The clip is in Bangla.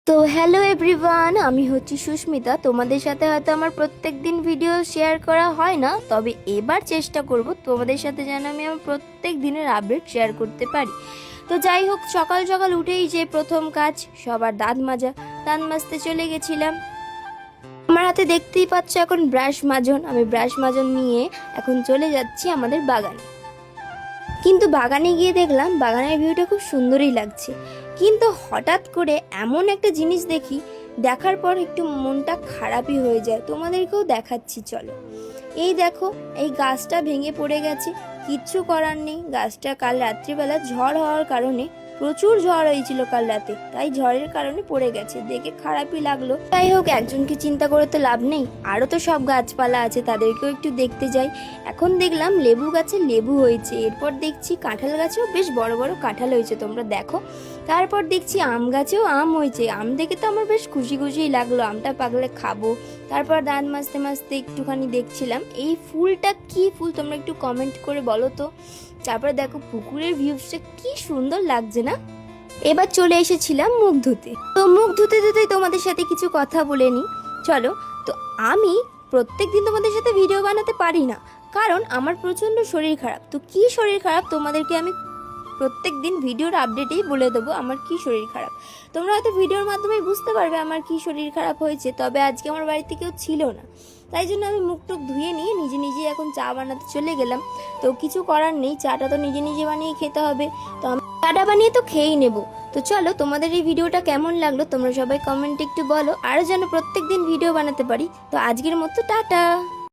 তো হ্যালো এভরিওয়ান, আমি হচ্ছি সুস্মিতা। তোমাদের সাথে হয়তো আমার প্রত্যেক দিন ভিডিও শেয়ার করা হয় না, তবে এবার চেষ্টা করব তোমাদের সাথে যেন আমি আমার প্রত্যেক দিনের আপডেট শেয়ার করতে পারি। তো যাই হোক, সকাল সকাল উঠেই যে প্রথম কাজ সবার দাঁত মাজা। দাঁত মাজতে চলে গেছিলাম। আমার হাতে দেখতেই পাচ্ছ এখন ব্রাশ মাজন। আমি ব্রাশ মাজন নিয়ে এখন চলে যাচ্ছি আমাদের বাগানে। কিন্তু বাগানে গিয়ে দেখলাম বাগানের ভিউটা খুব সুন্দরই লাগছে, কিন্তু হঠাৎ করে এমন একটা জিনিস দেখি, দেখার পর একটু মনটা খারাপই হয়ে যায়। তোমাদেরকেও দেখাচ্ছি, চলো। এই দেখো, এই গাছটা ভেঙে পড়ে গেছে। কিচ্ছু করার নেই, গাছটা কাল রাত্রিবেলা ঝড় হওয়ার কারণে, প্রচুর ঝড় হয়েছিল কাল রাতে, তাই ঝড়ের কারণে পড়ে গেছে। দেখে খারাপই লাগলো। যাই হোক, একজনকে চিন্তা করে তো লাভ নেই, আরও তো সব গাছপালা আছে, তাদেরকেও একটু দেখতে যাই। এখন দেখলাম লেবু গাছে লেবু হয়েছে, এরপর দেখছি কাঁঠাল গাছেও বেশ বড় বড় কাঁঠাল হয়েছে, তোমরা দেখো। তারপর দেখছি আম গাছেও আম হয়েছে। আম দেখে তো আমার বেশ খুশি খুশিই লাগলো, আমটা পাকলে খাবো। তারপর দাঁত মাজতে মাজতে একটুখানি দেখছিলাম এই ফুলটা কি ফুল, তোমরা একটু কমেন্ট করে বলো তো। তারপরে দেখো পুকুরের ভিউসটা কি সুন্দর লাগছে না। এবার চলে এসেছিলাম মুখ ধুতে। তো মুখ ধুতে ধুতেই তোমাদের সাথে কিছু কথা বলে নিই, চলো। তো আমি প্রত্যেক দিন তোমাদের সাথে ভিডিও বানাতে পারি না, কারণ আমার প্রচণ্ড শরীর খারাপ। তো কি শরীর খারাপ তোমাদেরকে আমি প্রত্যেক দিন ভিডিওর আপডেটেই বলে দেবো আমার কি শরীর খারাপ। তোমরা হয়তো ভিডিওর মাধ্যমেই বুঝতে পারবে আমার কি শরীর খারাপ হয়েছে। তবে আজকে আমার বাড়িতে কেউ ছিল না, তাই জন্য আমি মুখ টুক ধুয়ে নিয়ে নিজে নিজে এখন চা বানাতে চলে গেলাম। তো কিছু করার নেই, চাটা তো নিজে নিজে বানিয়ে খেতে হবে। তো আমি চাটা বানিয়ে তো খেয়েই নেবো। তো চলো, তোমাদের এই ভিডিওটা কেমন লাগলো তোমরা সবাই কমেন্টে একটু বলো, আরও যেন প্রত্যেক দিন ভিডিও বানাতে পারি। তো আজকের মতো টাটা।